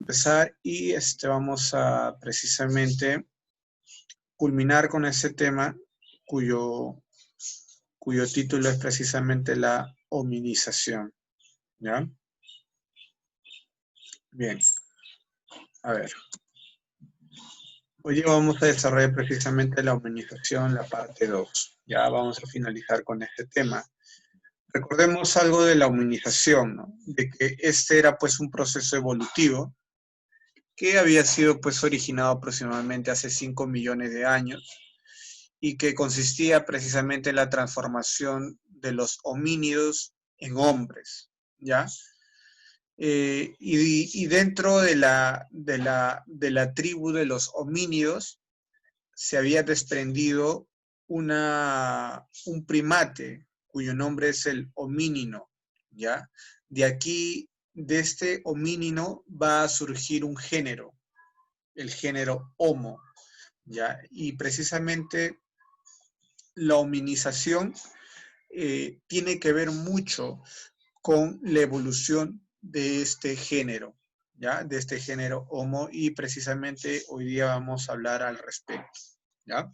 empezar y vamos a precisamente culminar con ese tema cuyo título es precisamente la hominización, ¿ya? Bien, a ver. Hoy vamos a desarrollar precisamente la hominización, la parte 2. Ya vamos a finalizar con este tema. Recordemos algo de la hominización, ¿no? De que este era pues un proceso evolutivo que había sido pues originado aproximadamente hace 5 millones de años y que consistía precisamente en la transformación de los homínidos en hombres, ¿ya? Y dentro de la tribu de los homínidos se había desprendido un primate cuyo nombre es el homínino, ¿ya? De aquí, de este homínino va a surgir un género, el género Homo, ¿ya? Y precisamente la hominización tiene que ver mucho con la evolución de este género, ¿ya? De este género Homo, y precisamente hoy día vamos a hablar al respecto, ¿ya?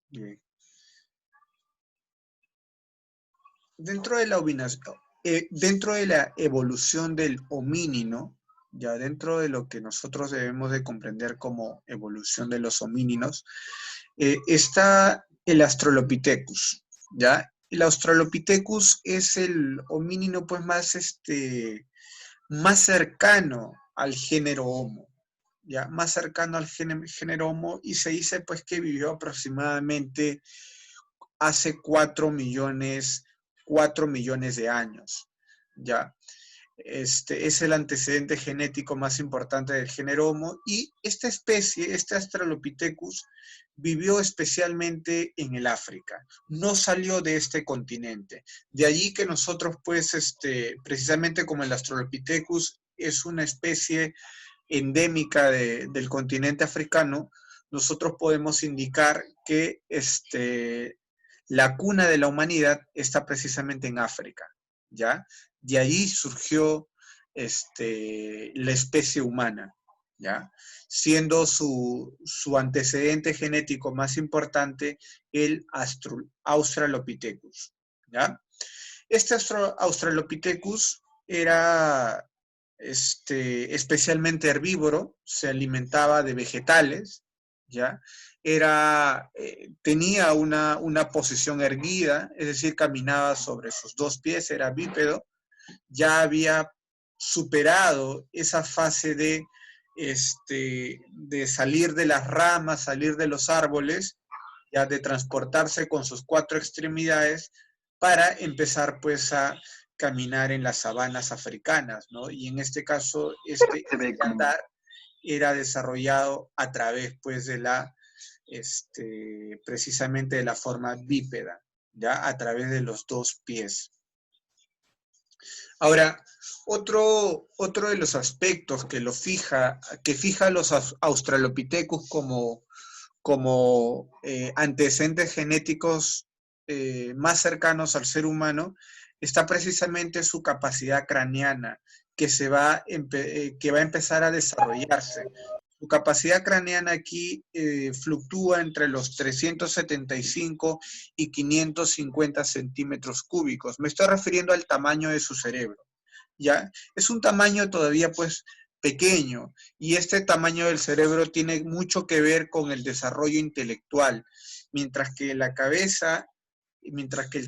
Bien. Dentro de la evolución del homínino, ya dentro de lo que nosotros debemos de comprender como evolución de los homíninos, está el Australopithecus, ¿ya? El Australopithecus es el homínino pues más cercano al género Homo, ¿ya? Más cercano al género Homo, y se dice pues que vivió aproximadamente hace 4 millones de años, ¿ya? Es el antecedente genético más importante del género Homo, y esta especie, este Australopithecus, vivió especialmente en el África, no salió de este continente. De allí que nosotros, pues, precisamente como el Australopithecus es una especie endémica del continente africano, nosotros podemos indicar que la cuna de la humanidad está precisamente en África, ¿ya? De ahí surgió la especie humana, ¿ya? Siendo su antecedente genético más importante el Australopithecus, ¿ya? Este Australopithecus era especialmente herbívoro, se alimentaba de vegetales, ¿ya? Tenía una posición erguida, es decir, caminaba sobre sus 2 pies, era bípedo, ya había superado esa fase de salir de las ramas, salir de los árboles, ya de transportarse con sus 4 extremidades para empezar pues a caminar en las sabanas africanas, ¿no? Y en este caso, este andar era desarrollado a través pues de precisamente de la forma bípeda, ¿ya? A través de los 2 pies. Ahora, otro de los aspectos que fija a los Australopithecus como antecedentes genéticos más cercanos al ser humano, está precisamente su capacidad craneana, que va a empezar a desarrollarse. Su capacidad craneana aquí fluctúa entre los 375 y 550 centímetros cúbicos. Me estoy refiriendo al tamaño de su cerebro, ¿ya? Es un tamaño todavía pues pequeño, y este tamaño del cerebro tiene mucho que ver con el desarrollo intelectual, mientras que el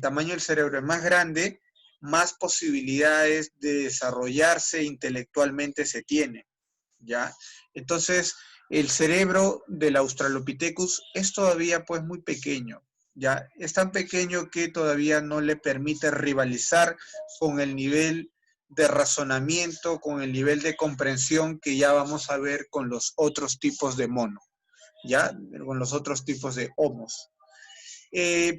tamaño del cerebro es más grande, más posibilidades de desarrollarse intelectualmente se tiene, ¿ya? Entonces, el cerebro del Australopithecus es todavía pues muy pequeño, ¿ya? Es tan pequeño que todavía no le permite rivalizar con el nivel de razonamiento, con el nivel de comprensión que ya vamos a ver con los otros tipos de mono, ¿ya? Con los otros tipos de homos.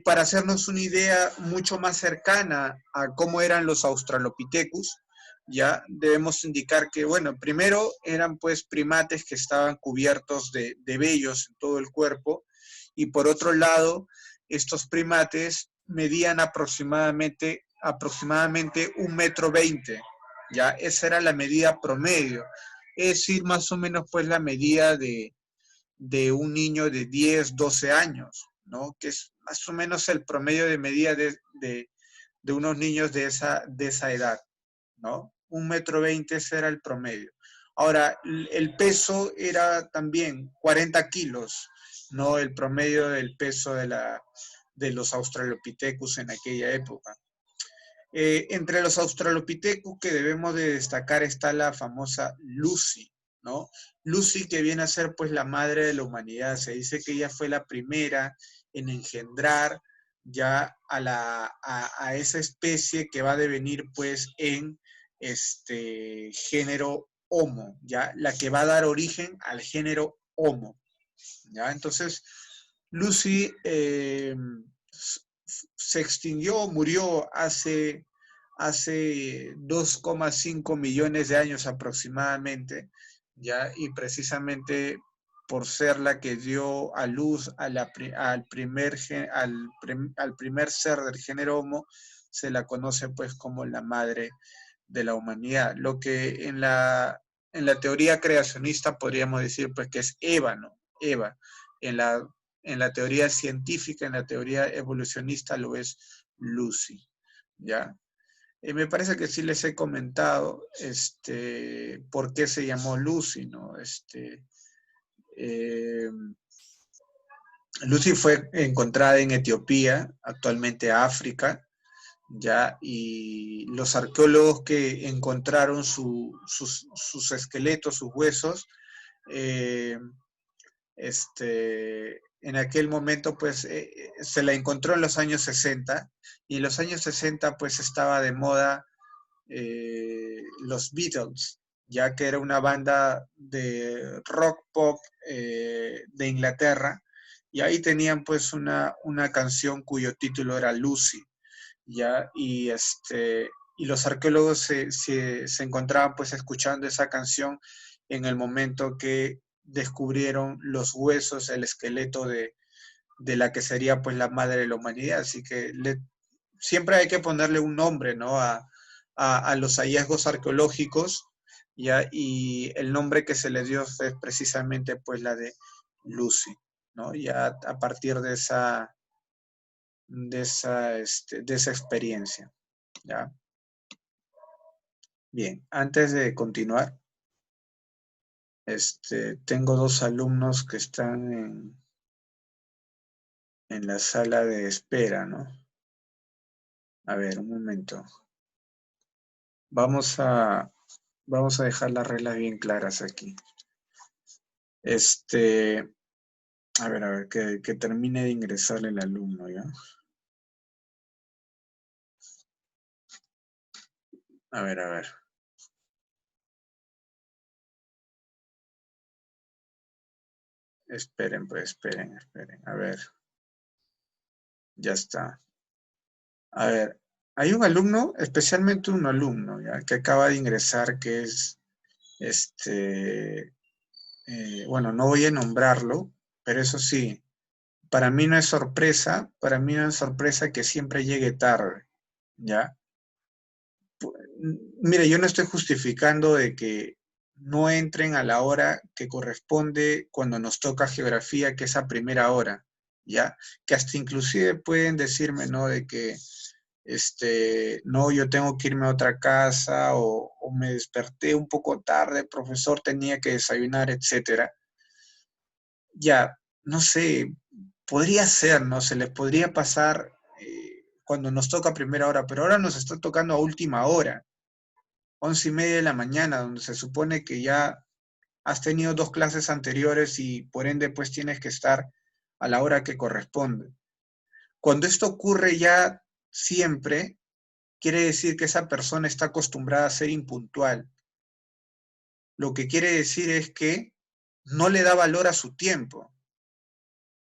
Para hacernos una idea mucho más cercana a cómo eran los Australopithecus, ya debemos indicar que, bueno, primero eran pues primates que estaban cubiertos de vellos en todo el cuerpo, y por otro lado, estos primates medían aproximadamente 1,20 m, ya, esa era la medida promedio, es decir, más o menos pues la medida de un niño de 10, 12 años, ¿no? Que es más o menos el promedio de medida de unos niños de esa edad, ¿no? 1,20 m ese era el promedio. Ahora, el peso era también 40 kilos, ¿no? El promedio del peso de los Australopithecus en aquella época. Entre los Australopithecus que debemos de destacar está la famosa Lucy, ¿no? Lucy, que viene a ser pues la madre de la humanidad. Se dice que ella fue la primera en engendrar ya a esa especie que va a devenir pues en género Homo, ¿ya? La que va a dar origen al género Homo, ¿ya? Entonces, Lucy se extinguió, murió hace 2,5 millones de años aproximadamente, ¿ya? Y precisamente por ser la que dio a luz al primer ser del género Homo, se la conoce pues como la madre de la humanidad. Lo que en la teoría creacionista podríamos decir pues que es Eva, ¿no? Eva. En la, en la teoría científica, en la teoría evolucionista lo es Lucy, ¿ya? Me parece que sí les he comentado por qué se llamó Lucy, ¿no? Lucy fue encontrada en Etiopía, actualmente África, ¿ya? Y los arqueólogos que encontraron sus esqueletos, sus huesos, eh, en aquel momento pues se la encontró en los años 60 y en los años 60 pues estaba de moda los Beatles, ya que era una banda de rock pop de Inglaterra, y ahí tenían pues una canción cuyo título era Lucy, ya, y los arqueólogos se encontraban pues escuchando esa canción en el momento que descubrieron los huesos, el esqueleto de la que sería pues la madre de la humanidad, así que siempre hay que ponerle un nombre, ¿no? A los hallazgos arqueológicos, ¿ya? Y el nombre que se le dio fue precisamente pues la de Lucy, ¿no? Ya a partir de esa experiencia, ¿ya? Bien, antes de continuar, tengo dos alumnos que están en la sala de espera, ¿no? A ver, un momento. Vamos a dejar las reglas bien claras aquí. A ver, que termine de ingresar el alumno, ¿ya? A ver. Esperen, pues, esperen. A ver, ya está. A ver, hay un alumno, especialmente un alumno, ¿ya? Que acaba de ingresar, que es, bueno, no voy a nombrarlo, pero eso sí, para mí no es sorpresa que siempre llegue tarde, ¿ya? Mire, yo no estoy justificando de que no entren a la hora que corresponde cuando nos toca geografía, que es a primera hora, ¿ya? Que hasta inclusive pueden decirme, ¿no? De que, no, yo tengo que irme a otra casa o me desperté un poco tarde, profesor, tenía que desayunar, etcétera. Ya, no sé, podría ser, ¿no? Se les podría pasar cuando nos toca a primera hora, pero ahora nos está tocando a última hora. 11:30 de la mañana, donde se supone que ya has tenido 2 clases anteriores y por ende pues tienes que estar a la hora que corresponde. Cuando esto ocurre ya siempre, quiere decir que esa persona está acostumbrada a ser impuntual. Lo que quiere decir es que no le da valor a su tiempo.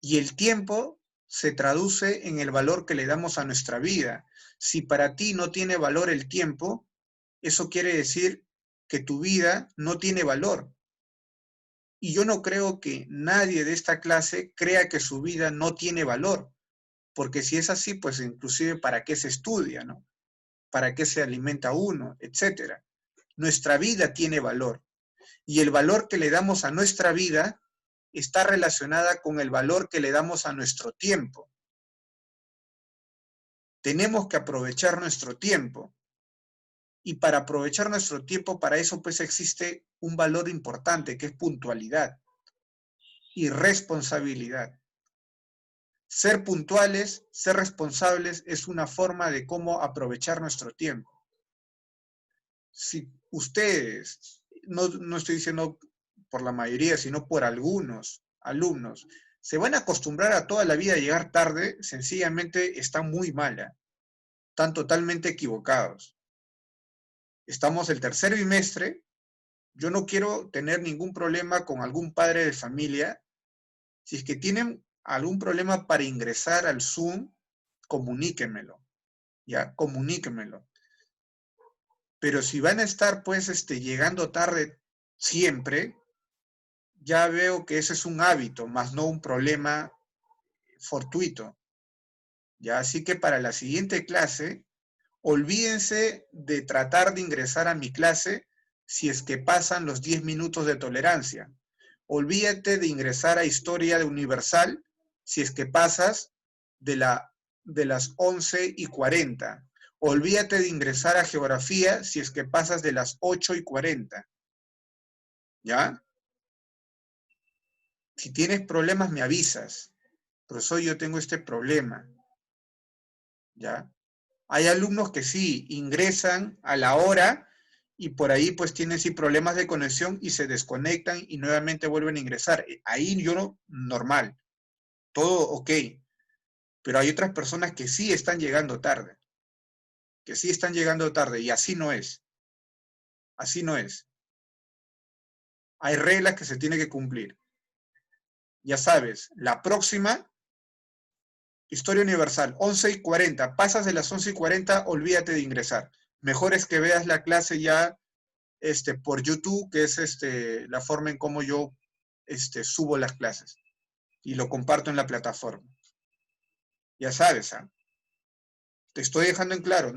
Y el tiempo se traduce en el valor que le damos a nuestra vida. Si para ti no tiene valor el tiempo, eso quiere decir que tu vida no tiene valor. Y yo no creo que nadie de esta clase crea que su vida no tiene valor, porque si es así, pues inclusive para qué se estudia, ¿no? ¿Para qué se alimenta uno? Etcétera. Nuestra vida tiene valor. Y el valor que le damos a nuestra vida está relacionada con el valor que le damos a nuestro tiempo. Tenemos que aprovechar nuestro tiempo. Y para aprovechar nuestro tiempo, para eso pues existe un valor importante, que es puntualidad y responsabilidad. Ser puntuales, ser responsables, es una forma de cómo aprovechar nuestro tiempo. Si ustedes, no estoy diciendo por la mayoría, sino por algunos alumnos, se van a acostumbrar a toda la vida a llegar tarde, sencillamente están muy mal, están totalmente equivocados. Estamos el tercer bimestre, yo no quiero tener ningún problema con algún padre de familia. Si es que tienen algún problema para ingresar al Zoom, comuníquenmelo, ¿ya? Comuníquenmelo. Pero si van a estar, pues, llegando tarde siempre, ya veo que ese es un hábito, más no un problema fortuito, ¿ya? Así que para la siguiente clase, olvídense de tratar de ingresar a mi clase si es que pasan los 10 minutos de tolerancia. Olvídate de ingresar a Historia de Universal si es que pasas de las 11:40. Olvídate de ingresar a Geografía si es que pasas de las 8:40. ¿Ya? Si tienes problemas, me avisas. Profesor, yo tengo este problema. ¿Ya? Hay alumnos que sí ingresan a la hora y por ahí pues tienen sí problemas de conexión y se desconectan y nuevamente vuelven a ingresar. Ahí yo no, normal, todo ok. Pero hay otras personas que sí están llegando tarde. Que sí están llegando tarde y así no es. Así no es. Hay reglas que se tienen que cumplir. Ya sabes, la próxima, Historia Universal, 11:40. Pasas de las 11:40, olvídate de ingresar. Mejor es que veas la clase ya por YouTube, que es la forma en cómo yo subo las clases y lo comparto en la plataforma. Ya sabes, ¿ah? Te estoy dejando en claro,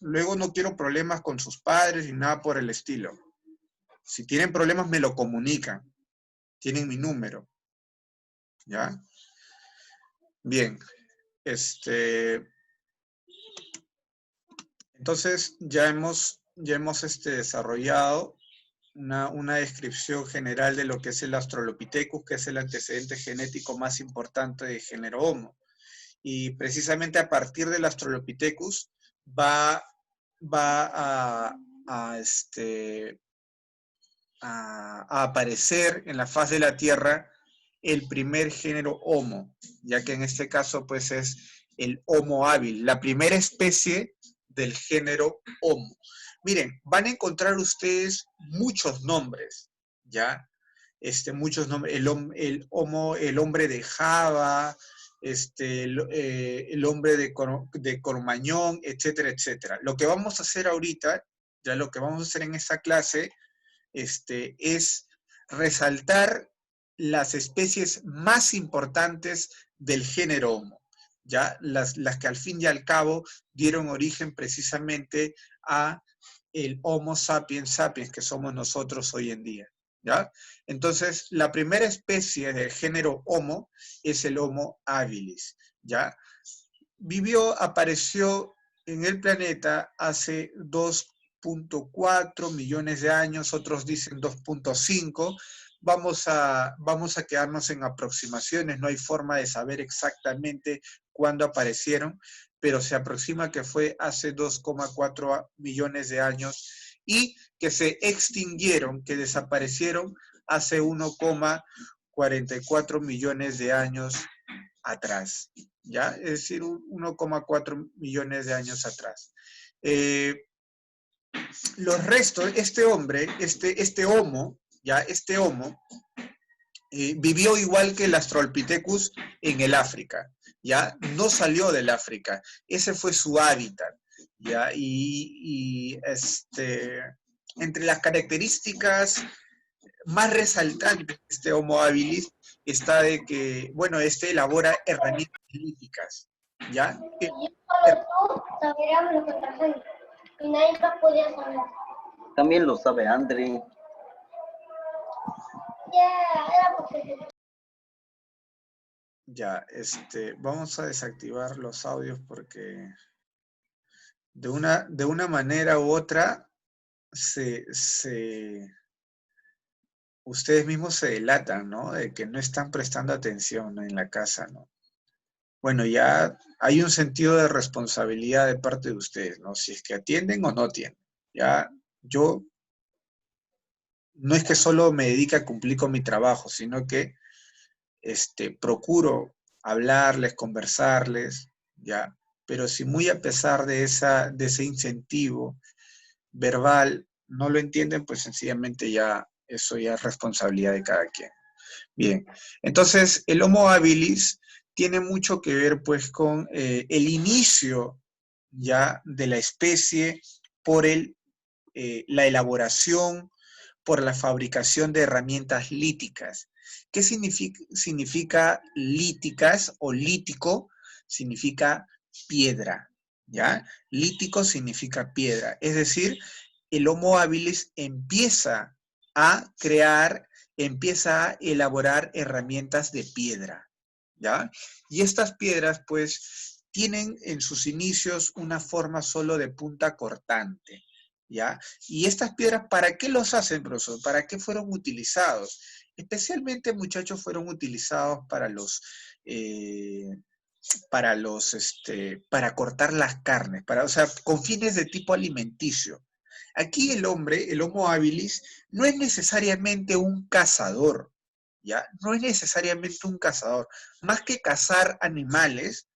luego no quiero problemas con sus padres ni nada por el estilo. Si tienen problemas me lo comunican, tienen mi número, ¿ya? Bien, entonces ya hemos desarrollado una descripción general de lo que es el Australopithecus, que es el antecedente genético más importante de género Homo. Y precisamente a partir del Australopithecus va a aparecer en la faz de la Tierra el primer género Homo, ya que en este caso pues es el Homo habilis, la primera especie del género Homo. Miren, van a encontrar ustedes muchos nombres, ¿ya? Muchos nombres, el hombre de Java, el hombre de Cormañón, etcétera, etcétera. Lo que vamos a hacer ahorita, ya lo que vamos a hacer en esta clase, es resaltar las especies más importantes del género Homo, ¿ya? Las que al fin y al cabo dieron origen precisamente a el Homo sapiens sapiens que somos nosotros hoy en día, ¿ya? Entonces, la primera especie del género Homo es el Homo habilis, ¿ya? Apareció en el planeta hace 2.4 millones de años, otros dicen 2.5. Vamos a quedarnos en aproximaciones, no hay forma de saber exactamente cuándo aparecieron, pero se aproxima que fue hace 2,4 millones de años y que se extinguieron, que desaparecieron hace 1,44 millones de años atrás, ¿ya? Es decir, 1,4 millones de años atrás. Los restos, este hombre, este Homo, ¿ya? Este Homo vivió igual que el Australopithecus en el África, ¿ya? No salió del África, ese fue su hábitat, ¿ya? Entre las características más resaltante de este Homo habilis está de que, bueno, elabora herramientas líticas, ¿ya? Y nadie más podía saber. También lo sabe André. Era porque... Ya, vamos a desactivar los audios porque de una manera u otra ustedes mismos se delatan, ¿no? De que no están prestando atención, ¿no? En la casa, ¿no? Bueno, ya hay un sentido de responsabilidad de parte de ustedes, ¿no? Si es que atienden o no atienden. Ya, yo no es que solo me dedique a cumplir con mi trabajo, sino que procuro hablarles, conversarles, ¿ya? Pero si muy a pesar de ese incentivo verbal no lo entienden, pues sencillamente ya eso ya es responsabilidad de cada quien. Bien, entonces el Homo habilis tiene mucho que ver pues con el inicio ya de la especie por la elaboración, por la fabricación de herramientas líticas. ¿Qué significa líticas o lítico? Significa piedra, ¿ya? Lítico significa piedra, es decir, el Homo habilis empieza a crear, empieza a elaborar herramientas de piedra, ¿ya? Y estas piedras, pues, tienen en sus inicios una forma solo de punta cortante, ¿ya? Y estas piedras, ¿para qué los hacen, profesor? ¿Para qué fueron utilizados? Especialmente, muchachos, fueron utilizados para cortar las carnes, o sea, con fines de tipo alimenticio. Aquí el hombre, el Homo habilis, no es necesariamente un cazador, ¿ya? No es necesariamente un cazador. Más que cazar animales,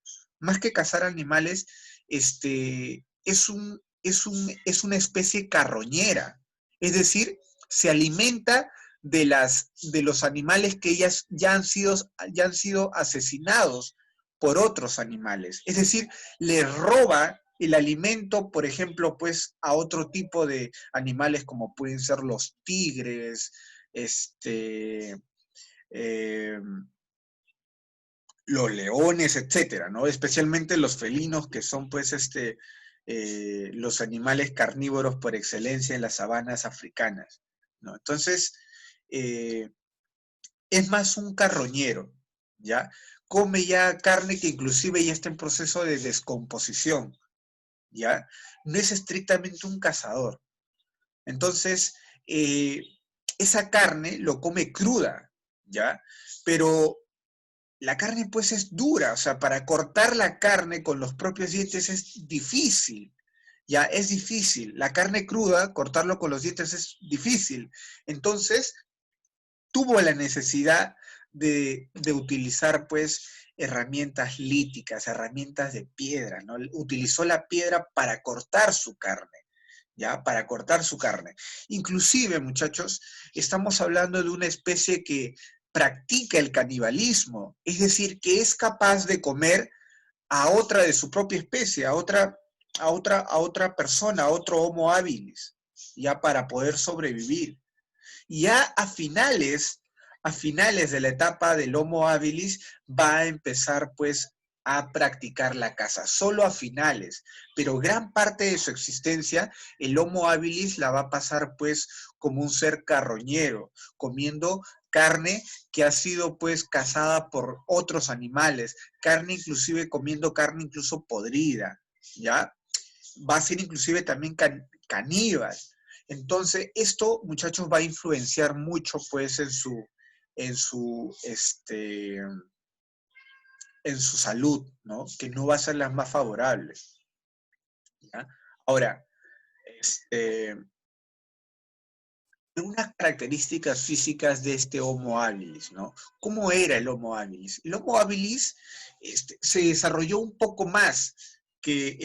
es una especie carroñera. Es decir, se alimenta de los animales que ya han sido asesinados por otros animales. Es decir, le roba el alimento, por ejemplo, pues a otro tipo de animales como pueden ser los tigres, los leones, etcétera, ¿no? Especialmente los felinos, que son pues los animales carnívoros por excelencia en las sabanas africanas, ¿no? Entonces, es más un carroñero, ¿ya? Come ya carne que inclusive ya está en proceso de descomposición, ¿ya? No es estrictamente un cazador. Entonces, esa carne lo come cruda, ¿ya? Pero la carne pues es dura, o sea, para cortar la carne con los propios dientes es difícil, ya es difícil. La carne cruda, cortarlo con los dientes es difícil. Entonces, tuvo la necesidad de utilizar pues herramientas líticas, herramientas de piedra, ¿no? Utilizó la piedra para cortar su carne, ¿ya? Para cortar su carne. Inclusive, muchachos, estamos hablando de una especie que practica el canibalismo, es decir, que es capaz de comer a otra de su propia especie, a otra persona, a otro Homo habilis, ya para poder sobrevivir. Y ya a finales de la etapa del Homo habilis, va a empezar pues a practicar la caza, solo a finales, pero gran parte de su existencia, el Homo habilis la va a pasar pues como un ser carroñero, comiendo carne que ha sido pues cazada por otros animales, comiendo carne incluso podrida, ¿ya? Va a ser inclusive también caníbal. Entonces, esto, muchachos, va a influenciar mucho, pues, en su, en su salud, ¿no? Que no va a ser la más favorable, ¿ya? Ahora, unas características físicas de este Homo habilis, ¿no? ¿Cómo era el Homo habilis? El Homo habilis se desarrolló un poco más que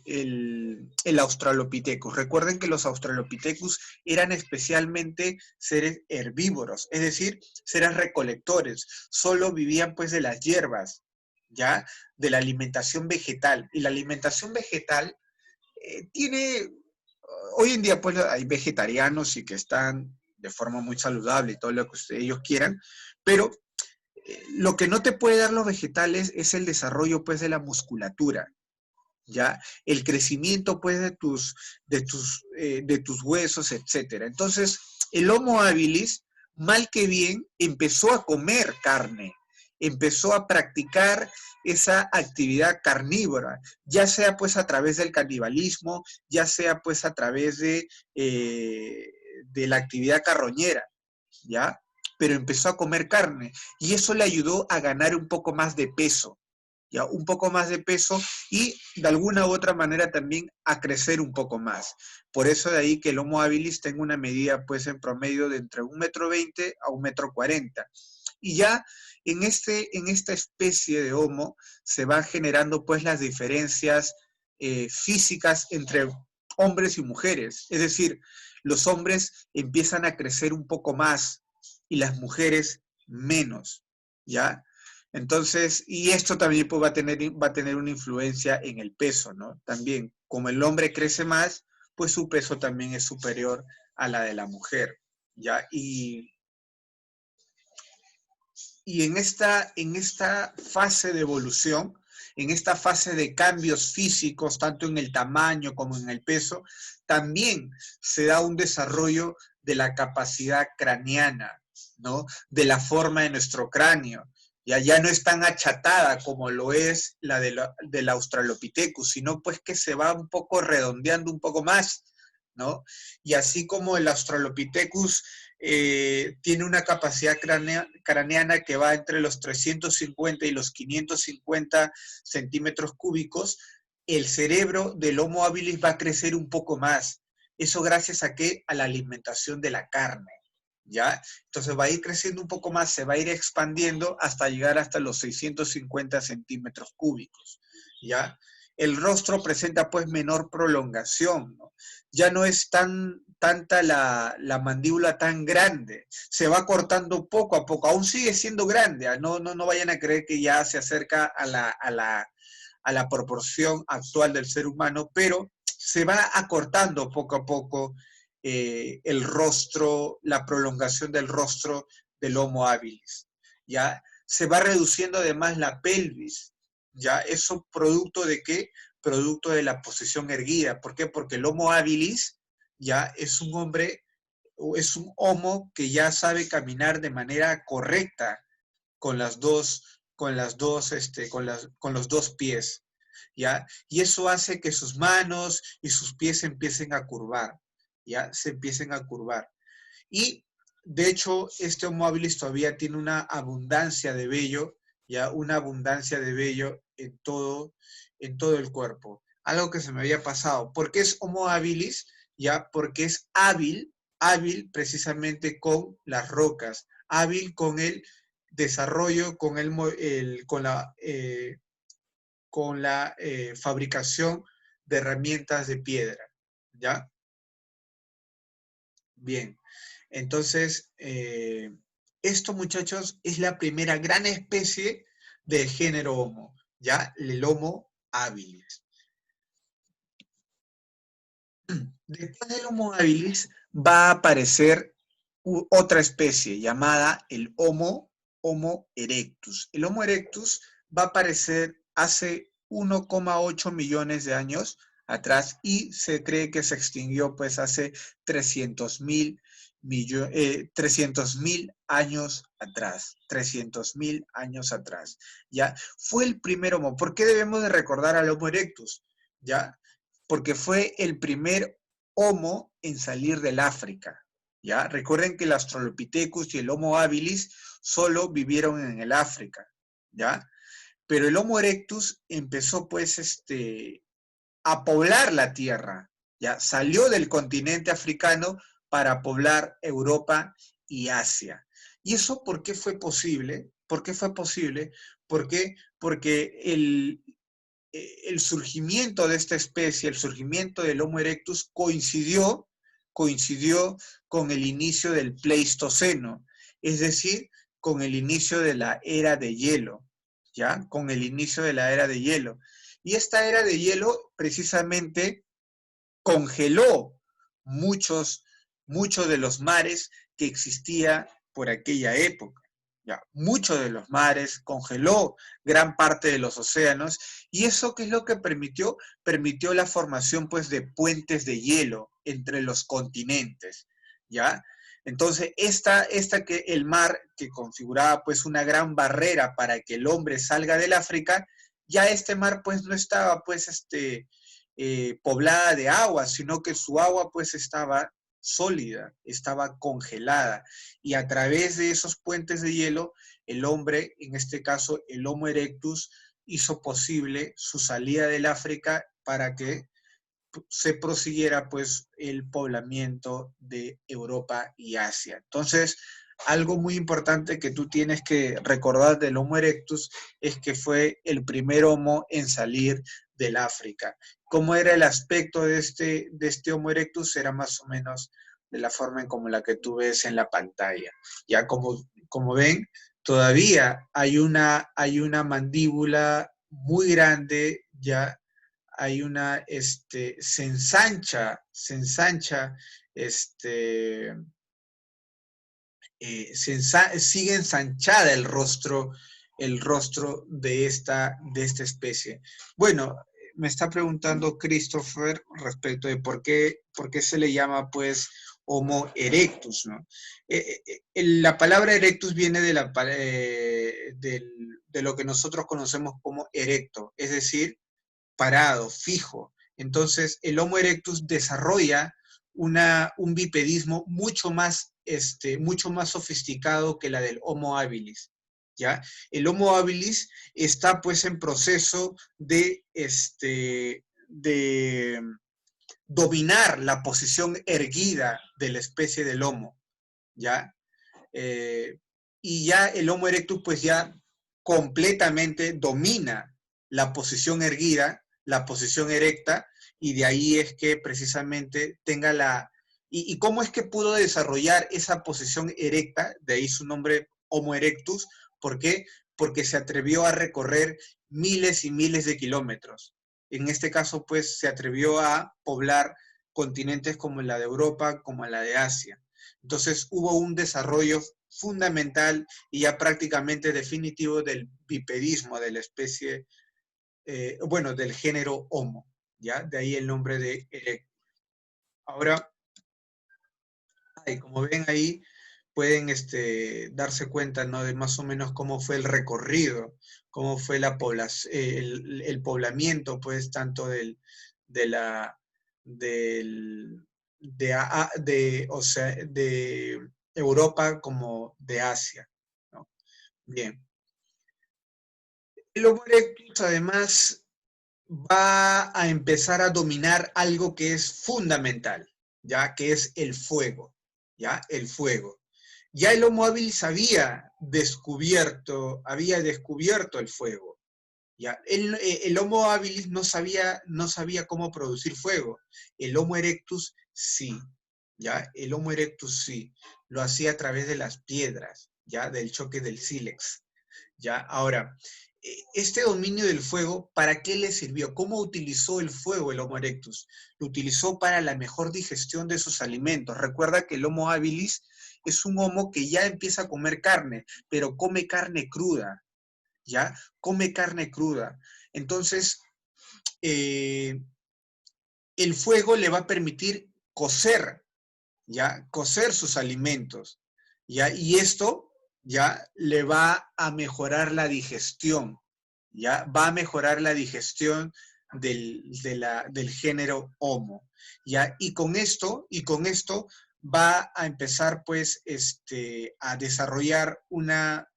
el Australopithecus. Recuerden que los Australopithecus eran especialmente seres herbívoros, es decir, seres recolectores, solo vivían pues de las hierbas, ¿ya? De la alimentación vegetal. Y la alimentación vegetal tiene, hoy en día pues hay vegetarianos y que están de forma muy saludable y todo lo que ellos quieran, pero lo que no te puede dar los vegetales es el desarrollo pues de la musculatura, ¿ya? El crecimiento, pues, de tus huesos, etc. Entonces, el Homo habilis, mal que bien, empezó a comer carne, empezó a practicar esa actividad carnívora, ya sea pues a través del canibalismo, ya sea pues a través de la actividad carroñera, ¿ya? Pero empezó a comer carne y eso le ayudó a ganar un poco más de peso, ¿ya? Un poco más de peso y de alguna u otra manera también a crecer un poco más. Por eso de ahí que el Homo habilis tenga una medida pues en promedio de entre 1,20 m a 1,40 m. Y ya en esta especie de Homo se van generando pues las diferencias físicas entre hombres y mujeres. Es decir, los hombres empiezan a crecer un poco más y las mujeres menos, ¿ya? Entonces, y esto también pues, va a tener una influencia en el peso, ¿no? También, como el hombre crece más, pues su peso también es superior a la de la mujer, ¿ya? Y en esta fase de evolución, en esta fase de cambios físicos, tanto en el tamaño como en el peso, también se da un desarrollo de la capacidad craneana, ¿no? De la forma de nuestro cráneo. Ya no es tan achatada como lo es la del Australopithecus, sino pues que se va un poco redondeando un poco más, ¿no? Y así como el Australopithecus tiene una capacidad craneana que va entre los 350 y los 550 centímetros cúbicos, el cerebro del Homo habilis va a crecer un poco más. Eso gracias a qué? A la alimentación de la carne, ¿ya? Entonces va a ir creciendo un poco más, se va a ir expandiendo hasta llegar hasta los 650 centímetros cúbicos, ¿ya? El rostro presenta pues menor prolongación, ¿no? Ya no es tanta la mandíbula tan grande, se va cortando poco a poco, aún sigue siendo grande, no vayan a creer que ya se acerca a la proporción actual del ser humano, pero se va acortando poco a poco el rostro, la prolongación del rostro del Homo habilis, ¿ya? Se va reduciendo además la pelvis, ¿ya? ¿Eso producto de qué? Producto de la posición erguida. ¿Por qué? Porque el Homo habilis ya es un hombre, es un homo que ya sabe caminar de manera correcta con con los dos pies, ¿ya? Y eso hace que sus manos y sus pies se empiecen a curvar, ¿ya? Se empiecen a curvar. Y, de hecho, este Homo habilis todavía tiene una abundancia de vello, ¿ya? Una abundancia de vello en todo el cuerpo. Algo que se me había pasado. ¿Por qué es Homo habilis? ¿Ya? Porque es hábil precisamente con las rocas, hábil con el desarrollo, con la fabricación de herramientas de piedra, ¿ya? Bien, entonces, esto, muchachos, es la primera gran especie del género Homo, ¿ya? El Homo habilis. Después del Homo habilis va a aparecer otra especie llamada el Homo erectus. El Homo erectus va a aparecer hace 1,8 millones de años atrás y se cree que se extinguió pues hace 300.000 años atrás. 300.000 años atrás. ¿Ya? Fue el primer Homo. ¿Por qué debemos de recordar al Homo erectus? ¿Ya? Porque fue el primer Homo en salir del África. ¿Ya? Recuerden que el Australopithecus y el Homo habilis solo vivieron en el África, ¿ya? Pero el Homo erectus empezó pues a poblar la tierra, ¿ya? Salió del continente africano para poblar Europa y Asia. ¿Y eso por qué fue posible? ¿Por qué fue posible? ¿Por qué? Porque el surgimiento de esta especie, el surgimiento del Homo erectus coincidió con el inicio del Pleistoceno, es decir, con el inicio de la era de hielo, ¿ya? Con el inicio de la era de hielo. Y esta era de hielo precisamente congeló muchos de los mares que existía por aquella época, ya, muchos de los mares, congeló gran parte de los océanos, y eso ¿qué es lo que permitió? Permitió la formación pues de puentes de hielo entre los continentes, ¿ya? Entonces, que el mar, que configuraba pues una gran barrera para que el hombre salga del África, ya este mar pues no estaba pues poblada de agua, sino que su agua pues estaba sólida, estaba congelada, y a través de esos puentes de hielo, el hombre, en este caso el Homo erectus, hizo posible su salida del África para que se prosiguiera pues el poblamiento de Europa y Asia. Entonces, algo muy importante que tú tienes que recordar del Homo erectus es que fue el primer Homo en salir del África. ¿Cómo era el aspecto de este Homo erectus? Era más o menos de la forma en como la que tú ves en la pantalla. Ya como ven, todavía hay una mandíbula muy grande, ya hay se ensancha, sigue ensanchada el rostro de esta especie. Bueno, me está preguntando Christopher respecto de por qué se le llama, pues, Homo erectus, ¿no? La palabra erectus viene de lo que nosotros conocemos como erecto, es decir, parado, fijo. Entonces, el Homo erectus desarrolla un bipedismo mucho más sofisticado que la del Homo habilis, ¿ya? El Homo habilis está, pues, en proceso de dominar la posición erguida de la especie del Homo, ¿ya? Y ya el Homo erectus, pues, ya completamente domina la posición erguida, la posición erecta, y de ahí es que precisamente tenga ¿Y cómo es que pudo desarrollar esa posición erecta? De ahí su nombre Homo erectus. ¿Por qué? Porque se atrevió a recorrer miles y miles de kilómetros. En este caso, pues, se atrevió a poblar continentes como la de Europa, como la de Asia. Entonces hubo un desarrollo fundamental y ya prácticamente definitivo del bipedismo de la especie, del género Homo, ¿ya? De ahí el nombre de erectus. Ahora, como ven ahí, pueden darse cuenta, ¿no? De más o menos cómo fue el recorrido, cómo fue el poblamiento, pues, tanto de la, del, de Europa como de Asia, ¿no? Bien. El Homo erectus, además, va a empezar a dominar algo que es fundamental, ¿ya? Que es el fuego, ¿ya? El fuego. Ya el Homo habilis había descubierto el fuego, ¿ya? El Homo habilis no sabía cómo producir fuego. El Homo erectus sí, ¿ya? El Homo erectus sí. Lo hacía a través de las piedras, ¿ya? Del choque del sílex, ¿ya? Ahora, este dominio del fuego, ¿para qué le sirvió? ¿Cómo utilizó el fuego el Homo erectus? Lo utilizó para la mejor digestión de sus alimentos. Recuerda que el Homo habilis es un homo que ya empieza a comer carne, pero come carne cruda, ¿ya? Come carne cruda. Entonces, el fuego le va a permitir cocer, ¿ya? Cocer sus alimentos, ¿ya? Y esto ya le va a mejorar la digestión, ¿ya? Va a mejorar la digestión del género Homo, ¿ya? Y con esto va a empezar, pues, a desarrollar una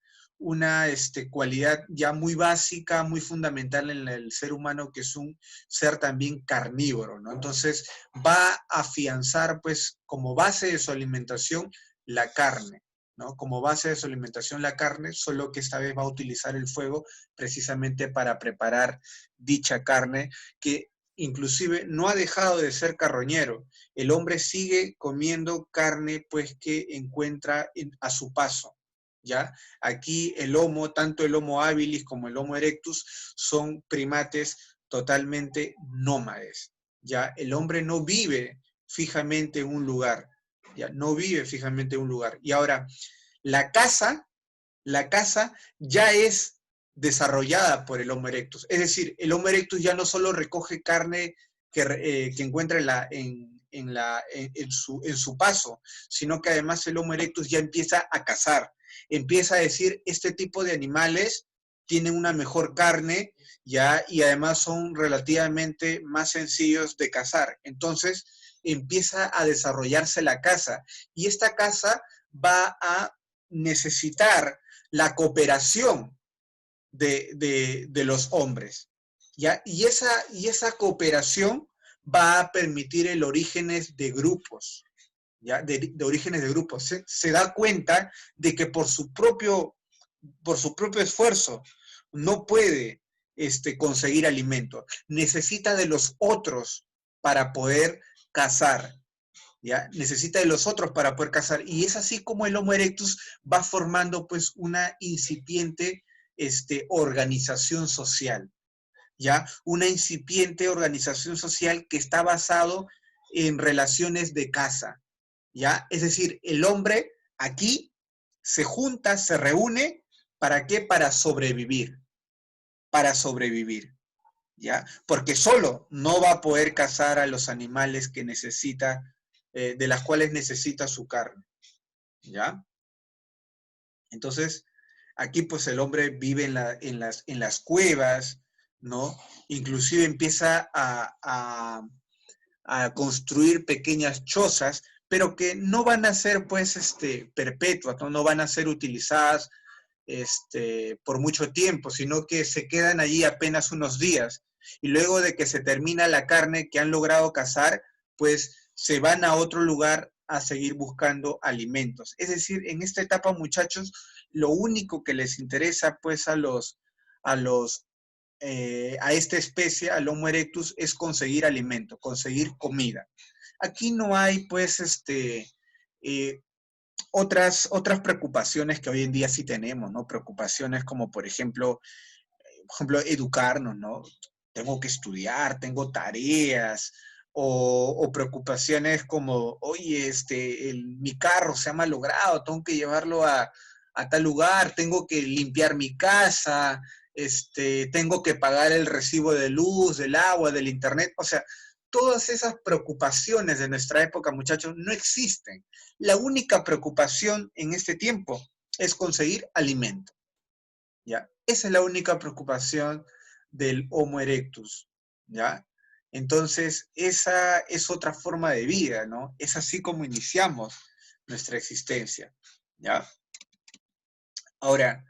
cualidad ya muy básica, muy fundamental en el ser humano, que es un ser también carnívoro, ¿no? Entonces va a afianzar, pues, como base de su alimentación, la carne, ¿no? Como base de su alimentación la carne, solo que esta vez va a utilizar el fuego precisamente para preparar dicha carne, que inclusive no ha dejado de ser carroñero. El hombre sigue comiendo carne, pues, que encuentra a su paso, ¿ya? Aquí tanto el Homo habilis como el Homo erectus son primates totalmente nómades, ¿ya? El hombre no vive fijamente en un lugar, ¿ya? No vive fijamente en un lugar. Y ahora, la caza la caza ya es desarrollada por el Homo erectus. Es decir, el Homo erectus ya no solo recoge carne que encuentra en su paso, sino que además el Homo erectus ya empieza a cazar, empieza a decir, este tipo de animales tienen una mejor carne, ya, y además son relativamente más sencillos de cazar. Entonces empieza a desarrollarse la caza, y esta caza va a necesitar la cooperación de los hombres, ¿ya? Y esa cooperación va a permitir el orígenes de grupos, ¿ya? De orígenes de grupos. Se da cuenta de que por su propio esfuerzo no puede conseguir alimento. Necesita de los otros para poder cazar, ¿ya? Necesita de los otros para poder cazar. Y es así como el Homo erectus va formando pues una incipiente organización social, ¿ya? Una incipiente organización social que está basado en relaciones de caza, ¿ya? Es decir, el hombre aquí se junta, se reúne, ¿para qué? Para sobrevivir, ¿ya? Porque solo no va a poder cazar a los animales que necesita, de las cuales necesita su carne, ¿ya? Entonces, aquí pues el hombre vive en las cuevas, ¿no? Inclusive empieza a construir pequeñas chozas, pero que no van a ser pues perpetuas, ¿no? No van a ser utilizadas por mucho tiempo, sino que se quedan allí apenas unos días. Y luego de que se termina la carne que han logrado cazar, pues se van a otro lugar a seguir buscando alimentos. Es decir, en esta etapa, muchachos, lo único que les interesa pues a esta especie, al Homo erectus, es conseguir alimento, conseguir comida. Aquí no hay pues eh, otras preocupaciones que hoy en día sí tenemos, ¿no? Preocupaciones como, por ejemplo, educarnos, ¿no? Tengo que estudiar, tengo tareas, o preocupaciones como, oye, mi carro se ha malogrado, tengo que llevarlo a tal lugar, tengo que limpiar mi casa, tengo que pagar el recibo de luz, del agua, del internet, o sea, todas esas preocupaciones de nuestra época, muchachos, no existen. La única preocupación en este tiempo es conseguir alimento, ¿ya? Esa es la única preocupación del Homo erectus, ¿ya? Entonces, esa es otra forma de vida, ¿no? Es así como iniciamos nuestra existencia, ¿ya? Ahora,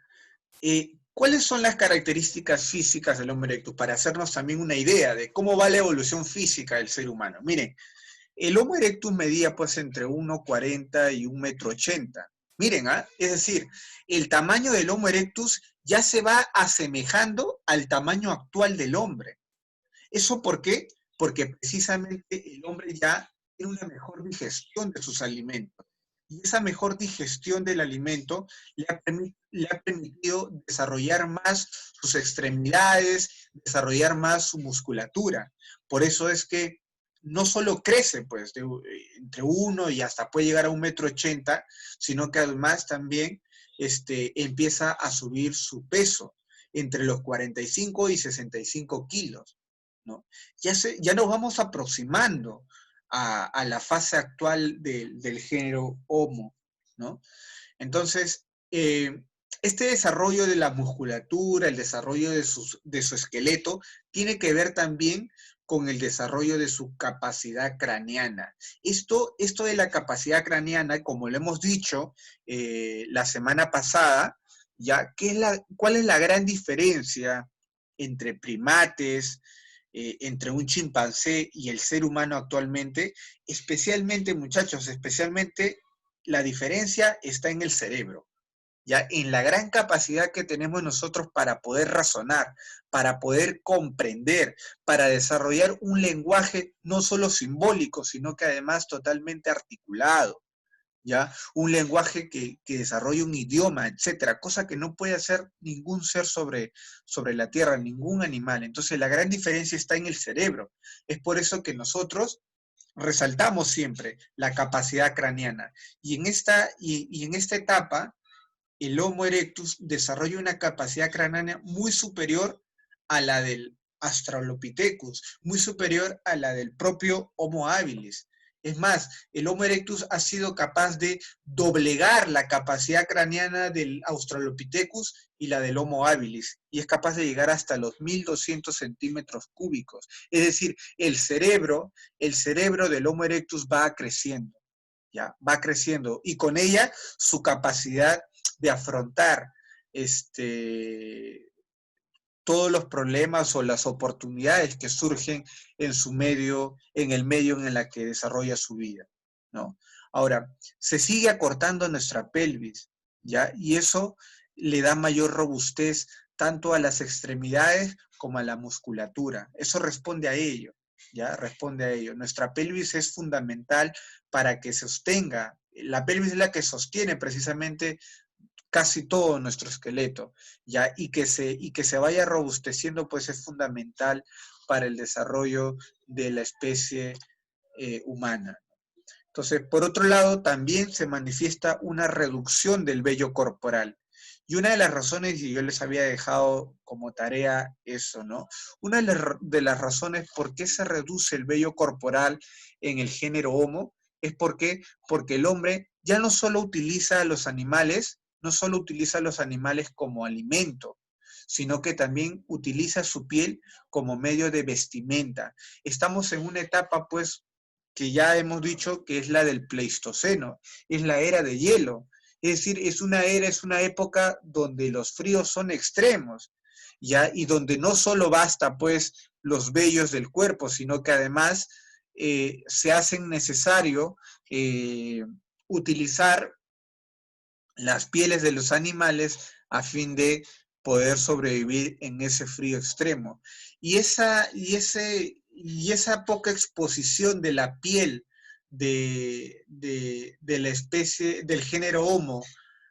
¿cuáles son las características físicas del Homo erectus? Para hacernos también una idea de cómo va la evolución física del ser humano. Miren, el Homo erectus medía pues entre 1,40 y 1,80 m. Miren, ¿ah? Es decir, el tamaño del Homo erectus ya se va asemejando al tamaño actual del hombre. ¿Eso por qué? Porque precisamente el hombre ya tiene una mejor digestión de sus alimentos. Y esa mejor digestión del alimento le ha permitido desarrollar más sus extremidades, desarrollar más su musculatura. Por eso es que no solo crece pues entre 1 y hasta puede llegar a 1,80 m, sino que además también empieza a subir su peso entre los 45 y 65 kilos, ¿no? Ya nos vamos aproximando a la fase actual del género Homo, ¿no? Entonces, este desarrollo de la musculatura, el desarrollo de su esqueleto, tiene que ver también con el desarrollo de su capacidad craneana. Esto de la capacidad craneana, como lo hemos dicho la semana pasada, ¿ya? ¿Cuál es la gran diferencia entre primates, entre un chimpancé y el ser humano actualmente? Especialmente, muchachos, especialmente la diferencia está en el cerebro, ya en la gran capacidad que tenemos nosotros para poder razonar, para poder comprender, para desarrollar un lenguaje no solo simbólico, sino que además totalmente articulado, ¿ya? Un lenguaje que desarrolle un idioma, etcétera, cosa que no puede hacer ningún ser sobre la Tierra, ningún animal. Entonces la gran diferencia está en el cerebro. Es por eso que nosotros resaltamos siempre la capacidad craneana. Y en esta etapa, el Homo erectus desarrolla una capacidad craneana muy superior a la del Australopithecus, muy superior a la del propio Homo habilis. Es más, el Homo erectus ha sido capaz de doblegar la capacidad craneana del Australopithecus y la del Homo habilis, y es capaz de llegar hasta los 1200 centímetros cúbicos. Es decir, el cerebro del Homo erectus va creciendo, ¿ya? Va creciendo, y con ella su capacidad de afrontar todos los problemas o las oportunidades que surgen en su medio, en el medio en el que desarrolla su vida, ¿no? Ahora, se sigue acortando nuestra pelvis, ¿ya? Y eso le da mayor robustez tanto a las extremidades como a la musculatura. Eso responde a ello, ¿ya? Responde a ello. Nuestra pelvis es fundamental para que sostenga. La pelvis es la que sostiene precisamente casi todo nuestro esqueleto, ¿ya? Y que se vaya robusteciendo, pues es fundamental para el desarrollo de la especie humana. Entonces, por otro lado, también se manifiesta una reducción del vello corporal. Y una de las razones, y yo les había dejado como tarea eso, ¿no? Una de las razones por qué se reduce el vello corporal en el género Homo es porque el hombre ya no solo utiliza a los animales, no solo utiliza a los animales como alimento, sino que también utiliza su piel como medio de vestimenta. Estamos en una etapa, pues, que ya hemos dicho que es la del Pleistoceno, es la era de hielo. Es decir, es una época donde los fríos son extremos, ¿ya? Y donde no solo basta, pues, los vellos del cuerpo, sino que además se hacen necesario utilizar las pieles de los animales a fin de poder sobrevivir en ese frío extremo. Y esa poca exposición de la piel de la especie, del género Homo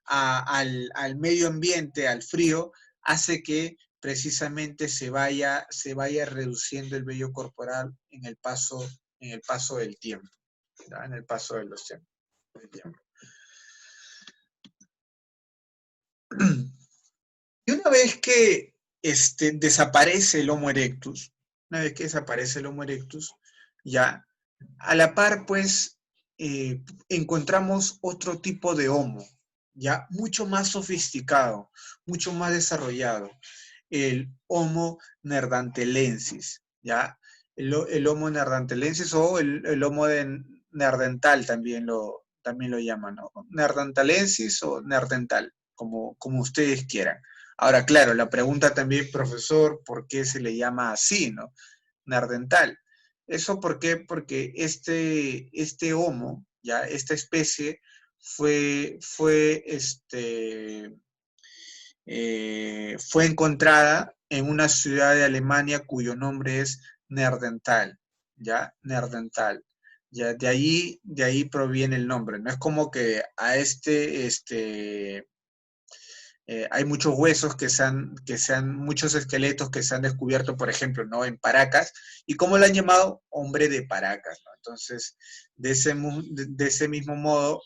al medio ambiente, al frío, hace que precisamente se vaya reduciendo el vello corporal en el paso del tiempo, ¿no? En el paso de los tiempos. Y una vez que desaparece el Homo erectus, ya a la par, pues, encontramos otro tipo de Homo, ya mucho más sofisticado, mucho más desarrollado, el Homo neanderthalensis, ya, el Homo neanderthalensis o el Homo neandertal también lo llaman, ¿no? Neanderthalensis o neandertal, como ustedes quieran. Ahora, claro, la pregunta también, profesor, ¿por qué se le llama así, no? Neandertal. ¿Eso por qué? Porque este Homo, ya, esta especie, fue encontrada en una ciudad de Alemania cuyo nombre es Neandertal, ¿ya? Neandertal. Ya, de ahí proviene el nombre. No es como que a hay muchos huesos muchos esqueletos que se han descubierto, por ejemplo, ¿no? En Paracas, y ¿cómo lo han llamado? Hombre de Paracas, ¿no? Entonces, de ese mismo modo,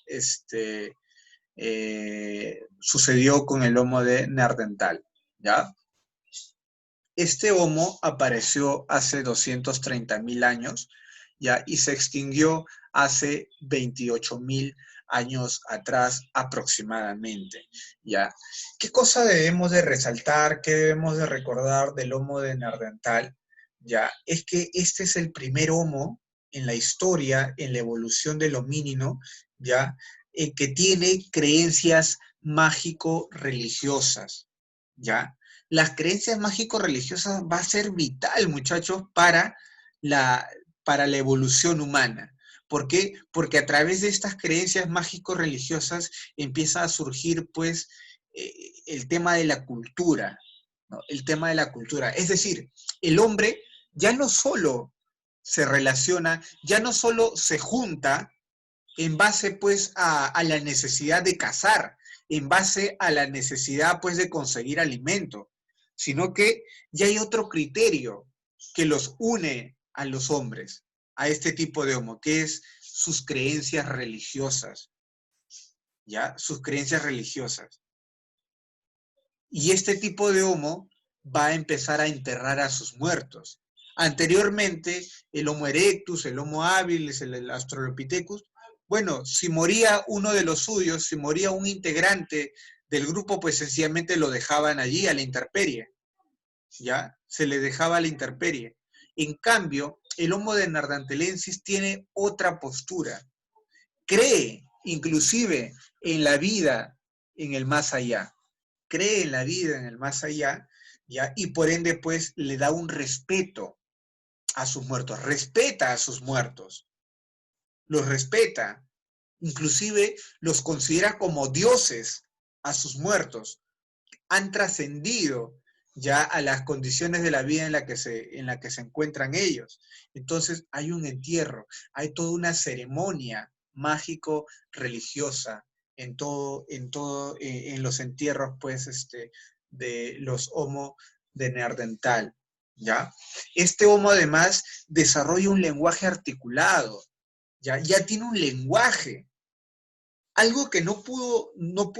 sucedió con el Homo de Neandertal, ¿ya? Este Homo apareció hace 230.000 años, ¿ya? Y se extinguió hace 28.000 años atrás aproximadamente, ¿ya? ¿Qué cosa debemos de resaltar, qué debemos de recordar del Homo de Neandertal? ¿Ya? Es que este es el primer Homo en la historia, en la evolución del homínido, ¿ya? Que tiene creencias mágico-religiosas, ¿ya? Las creencias mágico-religiosas va a ser vital, muchachos, para la evolución humana. ¿Por qué? Porque a través de estas creencias mágico-religiosas empieza a surgir, pues, el tema de la cultura, ¿no? El tema de la cultura. Es decir, el hombre ya no solo se relaciona, ya no solo se junta en base, pues, a la necesidad de cazar, en base a la necesidad, pues, de conseguir alimento, sino que ya hay otro criterio que los une a los hombres, a este tipo de homo, que es sus creencias religiosas, ¿ya? Sus creencias religiosas. Y este tipo de Homo va a empezar a enterrar a sus muertos. Anteriormente, el Homo erectus, el Homo habilis, el Australopithecus, bueno, si moría uno de los suyos, si moría un integrante del grupo, pues sencillamente lo dejaban allí a la intemperie, ¿ya? Se le dejaba a la intemperie. En cambio, el Homo de neanderthalensis tiene otra postura. Cree, inclusive, en la vida en el más allá. Cree en la vida en el más allá, ¿ya? Y por ende, pues, le da un respeto a sus muertos. Respeta a sus muertos. Los respeta. Inclusive los considera como dioses a sus muertos. Han trascendido ya a las condiciones de la vida en la que se encuentran ellos. Entonces hay un entierro, hay toda una ceremonia mágico-religiosa en los entierros, pues, de los Homo de Neandertal, ¿ya? Este Homo además desarrolla un lenguaje articulado, ya tiene un lenguaje, algo que no pudo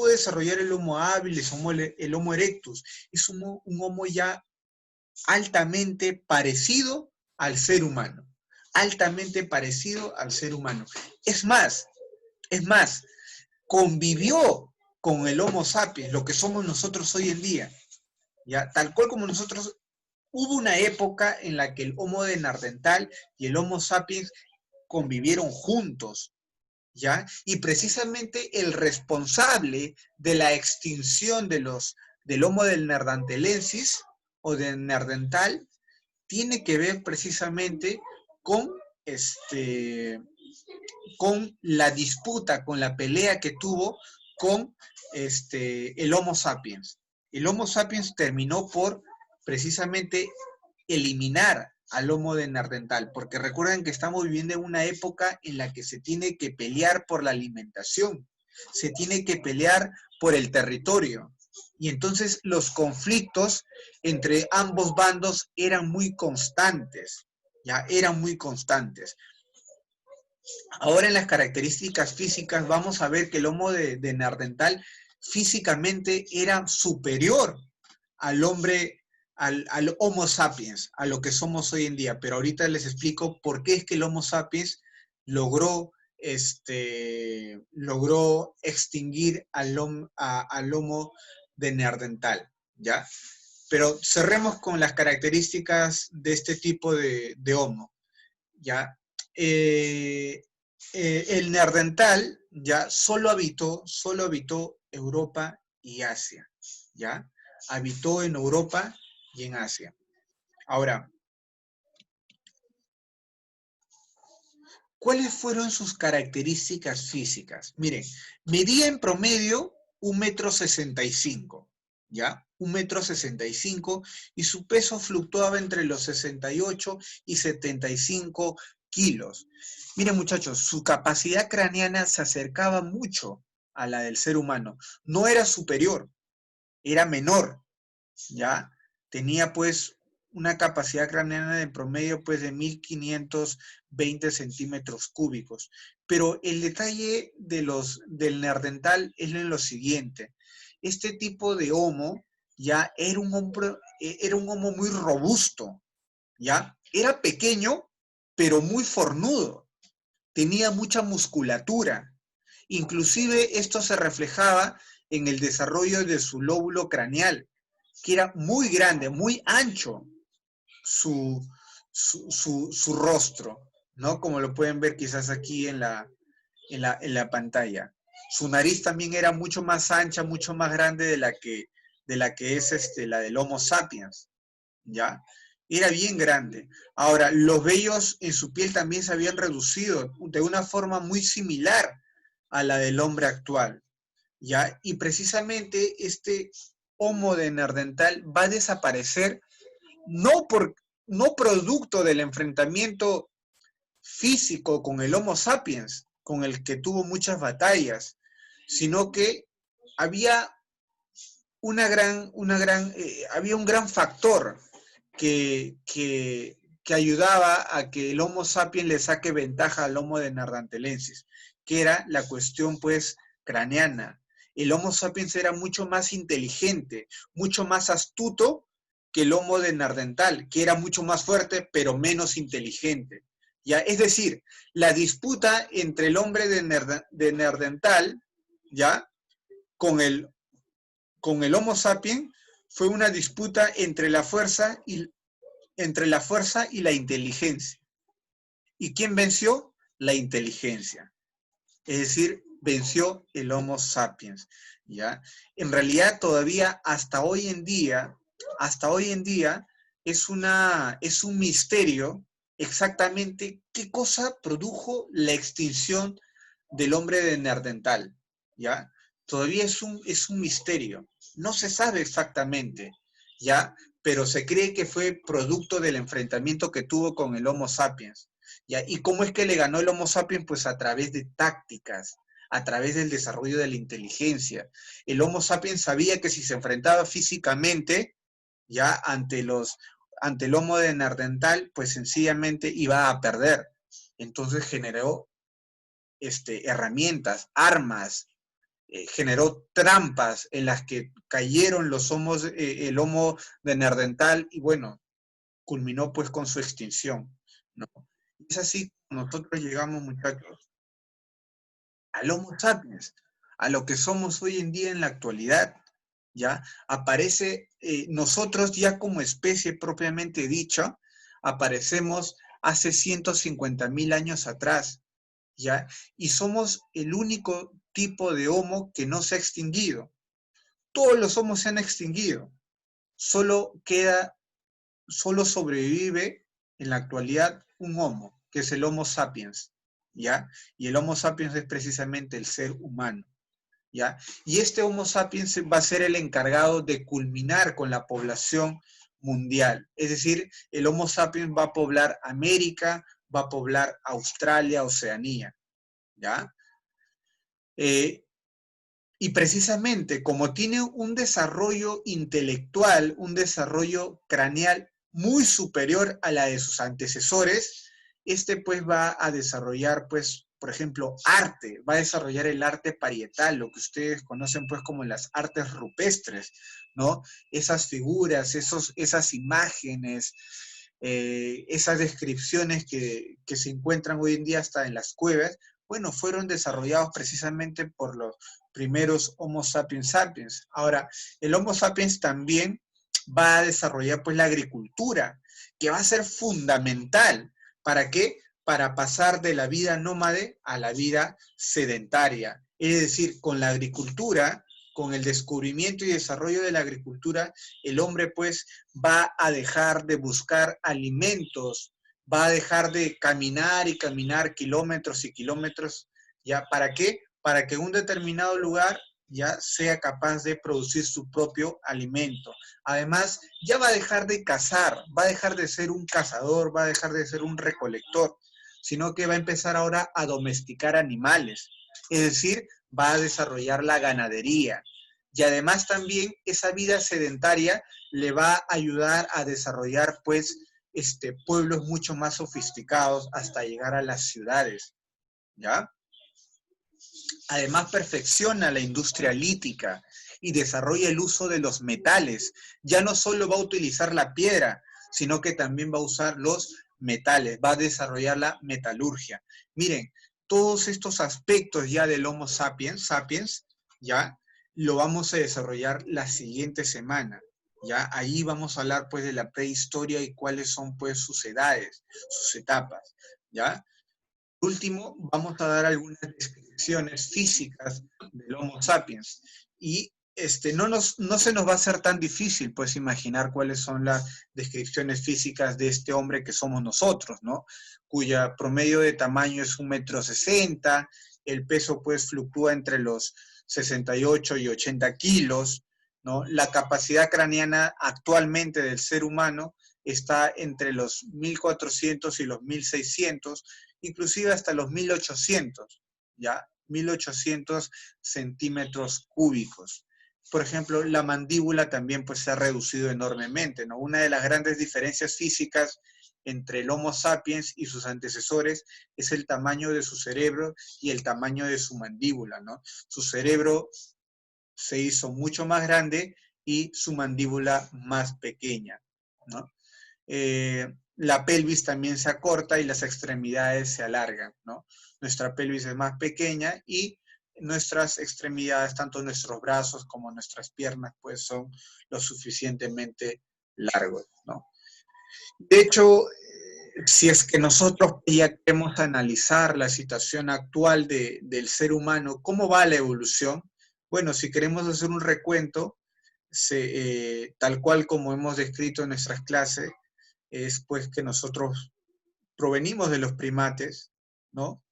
desarrollar el Homo habilis, el Homo erectus. Es un Homo ya altamente parecido al ser humano. Altamente parecido al ser humano. Es más, convivió con el Homo sapiens, lo que somos nosotros hoy en día. ¿Ya? Tal cual como nosotros, hubo una época en la que el Homo de Neandertal y el Homo sapiens convivieron juntos. ¿Ya? Y precisamente el responsable de la extinción del Homo del neanderthalensis o del neandertal tiene que ver precisamente con, con la disputa, con la pelea que tuvo con el Homo sapiens. El Homo sapiens terminó por precisamente eliminar al Homo de neandertal, porque recuerden que estamos viviendo en una época en la que se tiene que pelear por la alimentación, se tiene que pelear por el territorio, y entonces los conflictos entre ambos bandos eran muy constantes, ya eran muy constantes. Ahora en las características físicas vamos a ver que el Homo de neandertal físicamente era superior al hombre, al Homo sapiens, a lo que somos hoy en día. Pero ahorita les explico por qué es que el Homo sapiens logró extinguir al Homo de neandertal, ¿ya? Pero cerremos con las características de este tipo de Homo, ¿ya? El neandertal ya solo habitó Europa y Asia, ¿ya? Habitó en Europa y en Asia. Ahora, ¿cuáles fueron sus características físicas? Miren, medía en promedio 1,65 m, ¿ya? 1,65 m, y su peso fluctuaba entre los 68 y 75 kilos. Miren, muchachos, su capacidad craneana se acercaba mucho a la del ser humano. No era superior, era menor, ¿ya? Tenía pues una capacidad craneana de promedio pues de 1520 centímetros cúbicos. Pero el detalle del neandertal es en lo siguiente. Este tipo de Homo ya era un Homo muy robusto, ¿ya? Era pequeño, pero muy fornudo. Tenía mucha musculatura. Inclusive esto se reflejaba en el desarrollo de su lóbulo craneal, que era muy grande, muy ancho su rostro, ¿no? Como lo pueden ver quizás aquí en la pantalla. Su nariz también era mucho más ancha, mucho más grande de la que es la del Homo sapiens, ¿ya? Era bien grande. Ahora, los vellos en su piel también se habían reducido de una forma muy similar a la del hombre actual, ¿ya? Y precisamente este Homo de neandertal va a desaparecer no producto del enfrentamiento físico con el Homo sapiens, con el que tuvo muchas batallas, sino que había había un gran factor que ayudaba a que el Homo sapiens le saque ventaja al Homo de neanderthalensis, que era la cuestión pues craneana. el Homo sapiens era mucho más inteligente, mucho más astuto que el Homo de Neandertal, que era mucho más fuerte, pero menos inteligente. ¿Ya? Es decir, la disputa entre el hombre de Neandertal, ¿ya? Con el Homo sapiens fue una disputa entre la fuerza y la inteligencia. ¿Y quién venció? La inteligencia. Es decir, venció el Homo sapiens, ¿ya? En realidad todavía hasta hoy en día es un misterio exactamente qué cosa produjo la extinción del hombre de Neandertal, ¿ya? Todavía es un misterio. No se sabe exactamente, ¿ya? Pero se cree que fue producto del enfrentamiento que tuvo con el Homo sapiens, ¿ya? ¿Y cómo es que le ganó el Homo sapiens? Pues a través de tácticas, a través del desarrollo de la inteligencia. El Homo sapiens sabía que si se enfrentaba físicamente, ya ante el Homo de Neandertal, pues sencillamente iba a perder. Entonces generó herramientas, armas, generó trampas en las que cayeron el Homo de Neandertal y bueno, culminó pues con su extinción, ¿no? Es así como nosotros llegamos, muchachos, al Homo sapiens, a lo que somos hoy en día en la actualidad, ¿ya? Aparece, nosotros ya como especie propiamente dicha, aparecemos hace 150.000 años atrás, ¿ya? Y somos el único tipo de Homo que no se ha extinguido. Todos los Homos se han extinguido. Solo sobrevive en la actualidad un Homo, que es el Homo sapiens, ¿ya? Y el Homo sapiens es precisamente el ser humano, ¿ya? Y este Homo sapiens va a ser el encargado de culminar con la población mundial. Es decir, el Homo sapiens va a poblar América, va a poblar Australia, Oceanía, ¿ya? Y precisamente como tiene un desarrollo intelectual, un desarrollo craneal muy superior a la de sus antecesores, pues va a desarrollar, pues, por ejemplo, arte, va a desarrollar el arte parietal, lo que ustedes conocen pues como las artes rupestres, ¿no? Esas figuras, esas imágenes, esas descripciones que se encuentran hoy en día hasta en las cuevas, bueno, fueron desarrollados precisamente por los primeros Homo sapiens sapiens. Ahora, el Homo sapiens también va a desarrollar pues la agricultura, que va a ser fundamental. ¿Para qué? Para pasar de la vida nómade a la vida sedentaria. Es decir, con la agricultura, con el descubrimiento y desarrollo de la agricultura, el hombre pues va a dejar de buscar alimentos, va a dejar de caminar y caminar kilómetros y kilómetros, ¿ya? ¿Para qué? Para que un determinado lugar ya sea capaz de producir su propio alimento. Además, ya va a dejar de cazar, va a dejar de ser un cazador, va a dejar de ser un recolector, sino que va a empezar ahora a domesticar animales. Es decir, va a desarrollar la ganadería. Y además también esa vida sedentaria le va a ayudar a desarrollar pues pueblos mucho más sofisticados hasta llegar a las ciudades, ¿ya? Además perfecciona la industria lítica y desarrolla el uso de los metales. Ya no solo va a utilizar la piedra, sino que también va a usar los metales, va a desarrollar la metalurgia. Miren, todos estos aspectos ya del Homo sapiens, ya lo vamos a desarrollar la siguiente semana. Ya ahí vamos a hablar pues de la prehistoria y cuáles son pues sus edades, sus etapas, ¿ya? Por último, vamos a dar algunas descripciones físicas del Homo sapiens y no se nos va a hacer tan difícil pues imaginar cuáles son las descripciones físicas de este hombre que somos nosotros, ¿no? Cuya promedio de tamaño es 1,60 m, el peso pues fluctúa entre los 68 y 80 kilos, ¿no? La capacidad craneana actualmente del ser humano está entre los 1.400 y los 1.600, inclusive hasta los 1.800, ¿ya? 1.800 centímetros cúbicos. Por ejemplo, la mandíbula también pues, se ha reducido enormemente, ¿no? Una de las grandes diferencias físicas entre el Homo sapiens y sus antecesores es el tamaño de su cerebro y el tamaño de su mandíbula, ¿no? Su cerebro se hizo mucho más grande y su mandíbula más pequeña, ¿no? La pelvis también se acorta y las extremidades se alargan, ¿no? Nuestra pelvis es más pequeña y nuestras extremidades, tanto nuestros brazos como nuestras piernas, pues son lo suficientemente largos, ¿no? De hecho, si es que nosotros ya queremos analizar la situación actual del ser humano, ¿cómo va la evolución? Bueno, si queremos hacer un recuento, tal cual como hemos descrito en nuestras clases, es pues que nosotros provenimos de los primates, ¿no?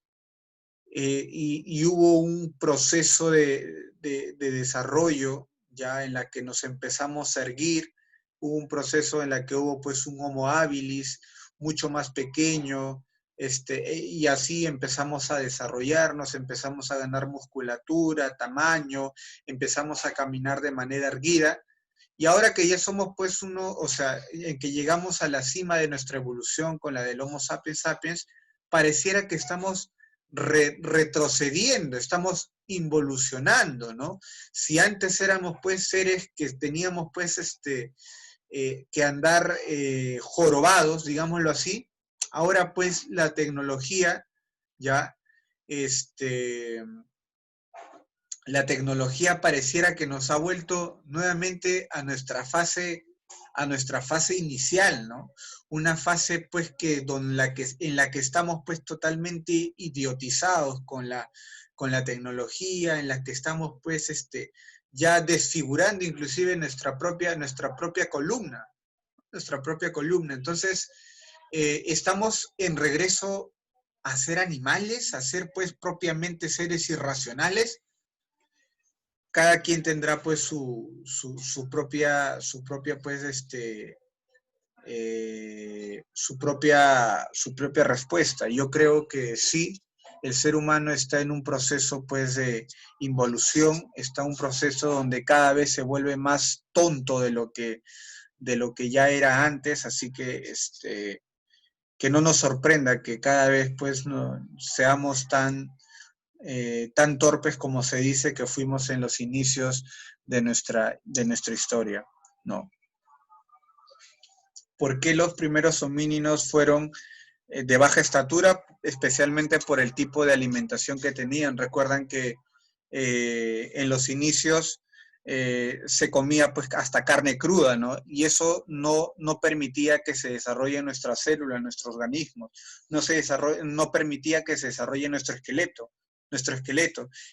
Y hubo un proceso de desarrollo ya en la que nos empezamos a erguir, hubo un proceso en la que hubo pues un Homo habilis mucho más pequeño, y así empezamos a desarrollarnos, empezamos a ganar musculatura, tamaño, empezamos a caminar de manera erguida, y ahora que ya somos pues uno, o sea, en que llegamos a la cima de nuestra evolución con la del Homo sapiens sapiens, pareciera que estamos retrocediendo, estamos involucionando, ¿no? Si antes éramos pues seres que teníamos pues que andar jorobados, digámoslo así, ahora pues la tecnología ya, la tecnología pareciera que nos ha vuelto nuevamente a nuestra fase inicial, ¿no? Una fase pues en la que estamos pues totalmente idiotizados con la tecnología, en la que estamos pues ya desfigurando inclusive nuestra propia columna. Entonces, estamos en regreso a ser animales, a ser pues propiamente seres irracionales. Cada quien tendrá pues su propia pues su propia respuesta. Yo creo que sí, el ser humano está en un proceso pues de involución, está en un proceso donde cada vez se vuelve más tonto de lo que ya era antes, así que no nos sorprenda que cada vez pues no, seamos tan torpes como se dice que fuimos en los inicios de nuestra historia, ¿no? ¿Por qué los primeros homínidos fueron de baja estatura? Especialmente por el tipo de alimentación que tenían. Recuerdan que en los inicios se comía pues hasta carne cruda, ¿no? Y eso no permitía que se desarrolle nuestra célula, nuestros organismos, no permitía que se desarrolle nuestro esqueleto.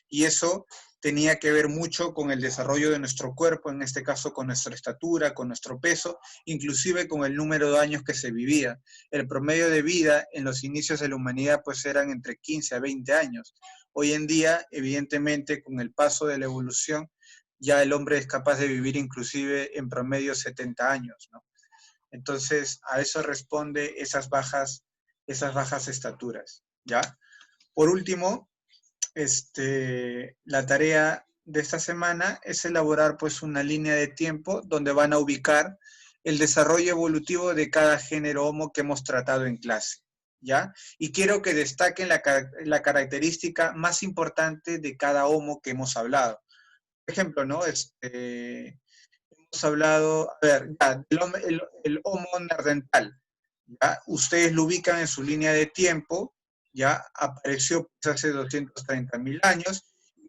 Y eso tenía que ver mucho con el desarrollo de nuestro cuerpo, en este caso con nuestra estatura, con nuestro peso, inclusive con el número de años que se vivía. El promedio de vida en los inicios de la humanidad pues eran entre 15 a 20 años. Hoy en día, evidentemente, con el paso de la evolución, ya el hombre es capaz de vivir inclusive en promedio 70 años, ¿no? Entonces, a eso responde esas bajas estaturas, ¿ya? Por último, la tarea de esta semana es elaborar pues una línea de tiempo donde van a ubicar el desarrollo evolutivo de cada género Homo que hemos tratado en clase, ¿ya? Y quiero que destaquen la característica más importante de cada Homo que hemos hablado. Por ejemplo, ¿no? Hemos hablado, a ver, ya, el Homo neandertal, ¿ya? Ustedes lo ubican en su línea de tiempo, ya apareció pues, hace 230.000 años.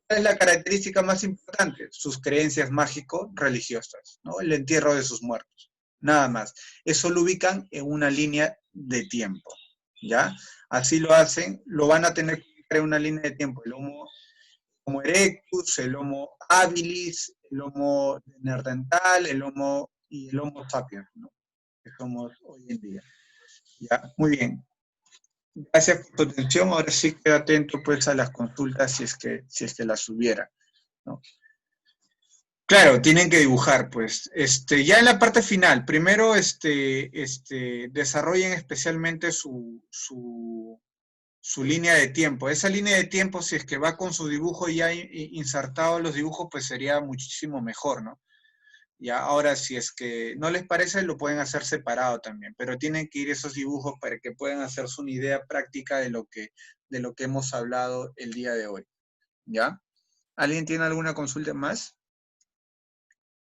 ¿Cuál es la característica más importante? Sus creencias mágico-religiosas, ¿no? El entierro de sus muertos, nada más. Eso lo ubican en una línea de tiempo, ¿ya? Así lo hacen, lo van a tener que ubicar en una línea de tiempo. El Homo erectus, el Homo habilis, el Homo neandertal, el Homo y el Homo sapiens, ¿no? Que somos hoy en día. Ya, muy bien. Gracias por tu atención. Ahora sí queda atento pues a las consultas si es que las hubiera, ¿no? Claro, tienen que dibujar, pues. Ya en la parte final, primero desarrollen especialmente su línea de tiempo. Esa línea de tiempo, si es que va con su dibujo ya insertado los dibujos, pues sería muchísimo mejor, ¿no? Ya, ahora, si es que no les parece, lo pueden hacer separado también, pero tienen que ir esos dibujos para que puedan hacerse una idea práctica de lo que hemos hablado el día de hoy. ¿Ya? ¿Alguien tiene alguna consulta más?